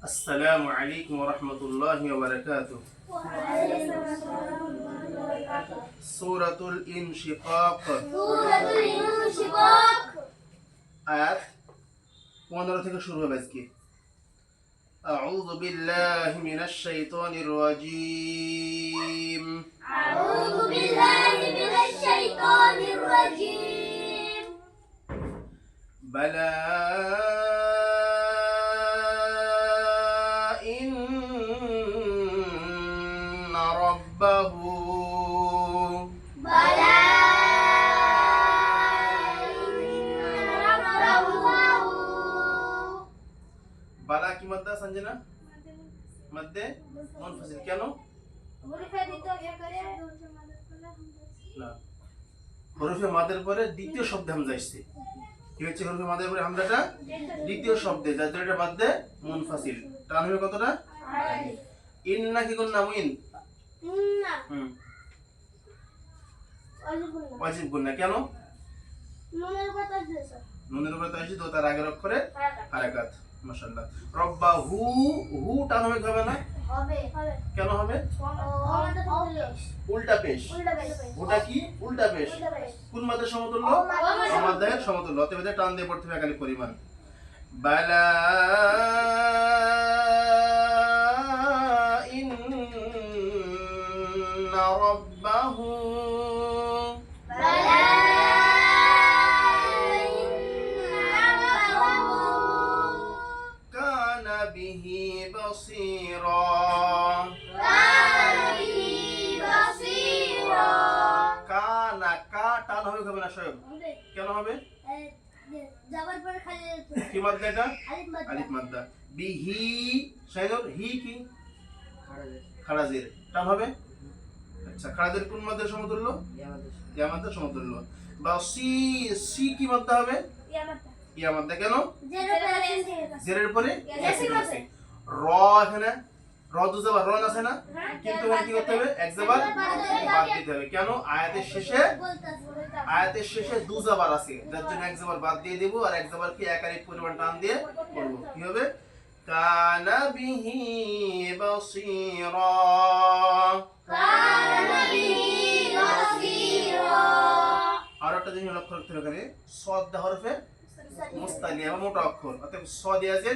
السلام عليكم ورحمة الله وبركاته. سورة الانشقاق. آيات 15 থেকে শুরু হবে আজকে। أعوذ بالله من الشيطان الرجيم. أعوذ بالله من الشيطان الرجيم. بلى إن ربه بلى إن ربه বালা কি মাদ্দা সঞ্জনা মধ্যে মুনফাসিল কেন না হরফে মাদের পরে দ্বিতীয় শব্দে হামজা আসছে কি হচ্ছে হরফে মাদের পরে হামজাটা দ্বিতীয় শব্দে যার জন্য এটা মাদ্দে মুনফাসিল টান হবে কতটা ইন্না কি কোন নাম ইন না ওয়াজিব গুণ না কেন নুনের কথা দিয়েছে নুনের উপরে তো আসি তো তার আগের অক্ষরে হারাকাত মাশাআল্লাহ রব্বাহু হু টান হবে না হবে কেন হবে উল্টা উল্টা পেশ ওটা কি উল্টা পেশ কোন মাদের সমতুল্য মাদের সমতুল্য অতএব এদের টান দিয়ে পড়তে হবে একালি পরিমাণ বালা ইন্না রাব্বাহু بلى إن ربه কানা বিহি বাসীরা كان به بصيرا কানা কা টান হবে না শোয়েব কেন হবে জবর পর খালি কি মাদ্দা এটা আলিফ মাদ আলিফ মাদ্দা বিহি শাইনুর হি কি খারাজের টান হবে আচ্ছা খারাজের কোন মাদ্দার সমতুল্য ইয়া মাদ্দার সমতুল্য বা সি সি কি মাদ্দা হবে ইয়া মাদ্দা কেন জেরের পরে ইয়াসিন আছে র এখানে র দু জবর র আছে না কিন্তু এখানে কি করতে হবে এক জবর বাদ দিতে হবে কেন আয়াতের শেষে দু জবর আছে যার জন্য এক জবর বাদ দিয়ে দেব আর এক জবর কি একারি পরিমাণ টান দিয়ে করব কি হবে কানা বিহি বাসীরা كان به بصيرا আর একটা জিনিস লক্ষ্য রাখতে হবে এখানে সদ দা হরফে মুস্তালিয়া বা মোটা অক্ষর অতএব স দেয়া আছে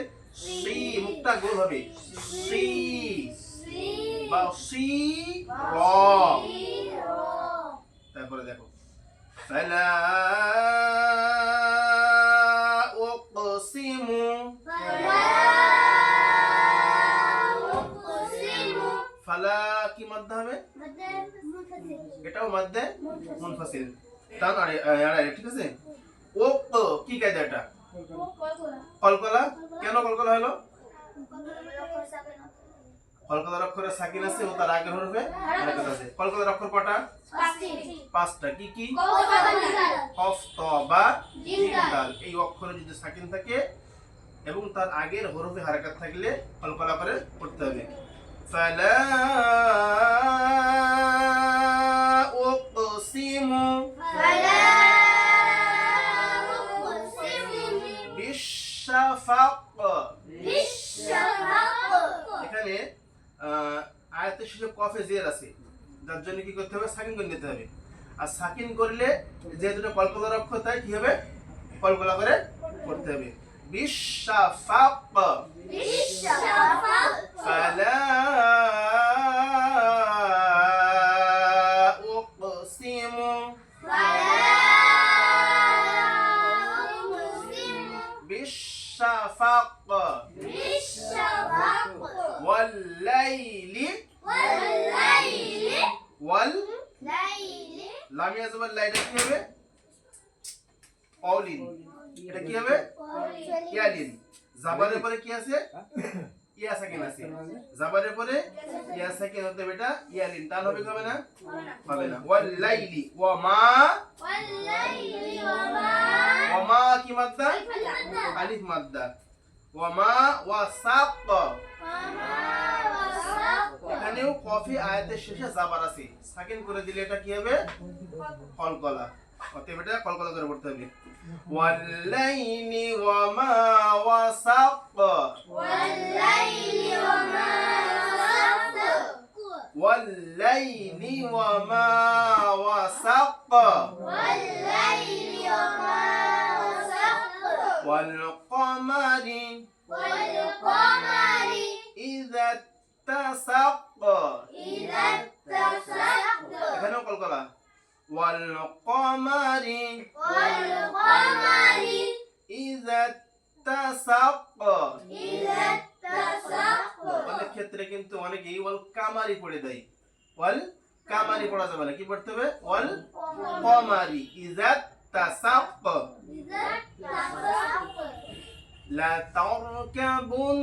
সি মুখটা গোল হবে সি বা সি র তারপরে দেখো ফালা উকসিমু ফালা কি মাদ্দা হবে এটাও মাদ্দে মুনফাসিল টান আরে ঠিক আছে ও কি কায়দা এটা কলকলা কেন কলকলা হলো কলকলার অক্ষরে সাকিন আছে ও তার আগের হরফে হারাকাত আছে কলকলার অক্ষর কয়টা পাঁচটা কি কি কফ ত বা জিম দাল এই অক্ষরে যদি সাকিন থাকে এবং তার আগের হরফে হারাকাত থাকলে কলকলা করে পড়তে হবে ফালা উকসিমু বিশফাক এখানে আয়াতের শেষে কফে জের আছে যার জন্য কি করতে হবে সাকিন করে নিতে হবে আর সাকিন করলে যে দুটো কলকলার অক্ষর তাই কি হবে কলকলা করে পড়তে হবে বিশফাক ফালা উকসিমু বিশফাক والليل ওয়াল লামিয়া জবর লাইটা কি হবে অলিন এটা কি হবে ইয়ালিন জাবারের পরে কি আছে ইয়া সাকিন আছে জাবারের পরে ইয়া সাকিন হতে বেটা ইয়ালিন টান হবে কি হবে না হবে না ওয়াল লাইলি ওয়া মা কি মাদ্দা আলিফ মাদ্দা ওয়া মা ওয়াসাক এখানেও কফি আয়াতের শেষে জাবার আছে সাকিন করে দিলে এটা কি হবে কলকলা অতএব এটা কলকলা করে পড়তে হবে ওয়াল্লাইলি ওয়া মা ওয়াসাক والليل وما وسق والليل وما وسق والقمر والقمر إذا اتسق إذا اتسق এখানেও কলকলা والقمر والقمر إذا اتسق إذا اتسق অনেক ক্ষেত্রে কিন্তু অনেকেই ওয়াল কামারি পড়ে দেয় ওয়াল কামারি পড়া যাবে না কি পড়তে হবে ওয়াল কমারি إذا اتسق إذا اتسق لتركبن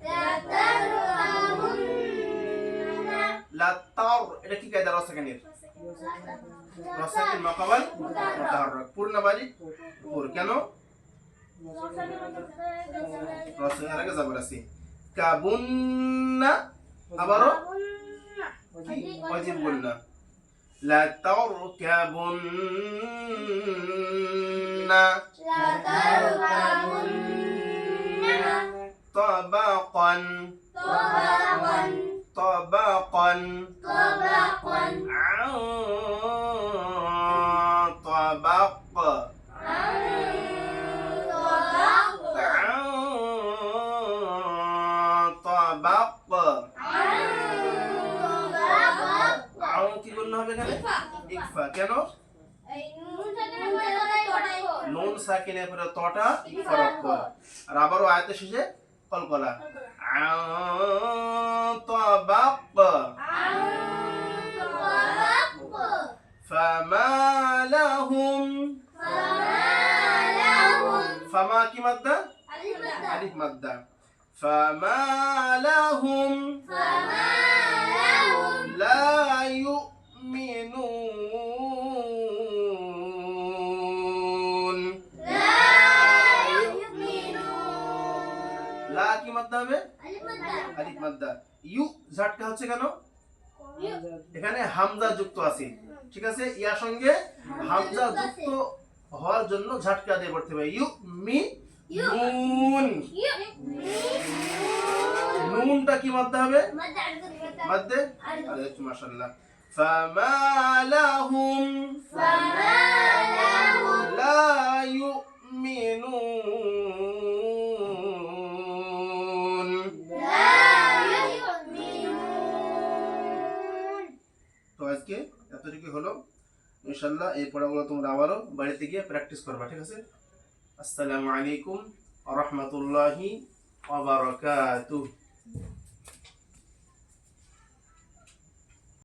لتركبن লাতার এটা কি কায়দা রসায়নের রসায়নের মাকাবাল মুতাহাররাক পূর্ণ বাড়ি পুর কেন রসায়নের আগে যাবার আছে কাবুন্না আবারও কি ওয়াজিব বলনা লাতারকাবুন্না لتركبن طبقا طبقا طبقا طبقا عن طبق عن طبق عن طبق عن طبق আও কি বলতে হবে এখানে ইকফা কেন নুন সাকিনের পরে তটা ইকফা অক্ষর আর আবারও আয়াতের শেষে কলকলা আন طبق عن طبق فما لهم فما لهم فما কি মাদ্দা আলিফ মাদ্দা فما لهم فما لهم لا يؤمنون لا يؤمنون লা কি মাদ্দা হবে ألف আলিফ মাদ্দা ইউ ঝাটকা হচ্ছে কেন এখানে হামজা যুক্ত আছে ঠিক আছে ইয়ার সঙ্গে হামজা যুক্ত হওয়ার জন্য ঝাটকা দিয়ে পড়তে হবে ইউ মি নুন নুনটা কি মাদ্দা হবে মাদ্দে আচ্ছা মাশাআল্লাহ فما لهم فما لهم لا يؤمنون لا يؤمنون তো আজকে এতটুকু হলো ইনশাআল্লাহ এই পড়াগুলো তোমরা আবারও বাড়িতে গিয়ে প্র্যাকটিস করবা ঠিক আছে আসসালামু আলাইকুম ওয়া রাহমাতুল্লাহি ওয়া বারাকাতুহু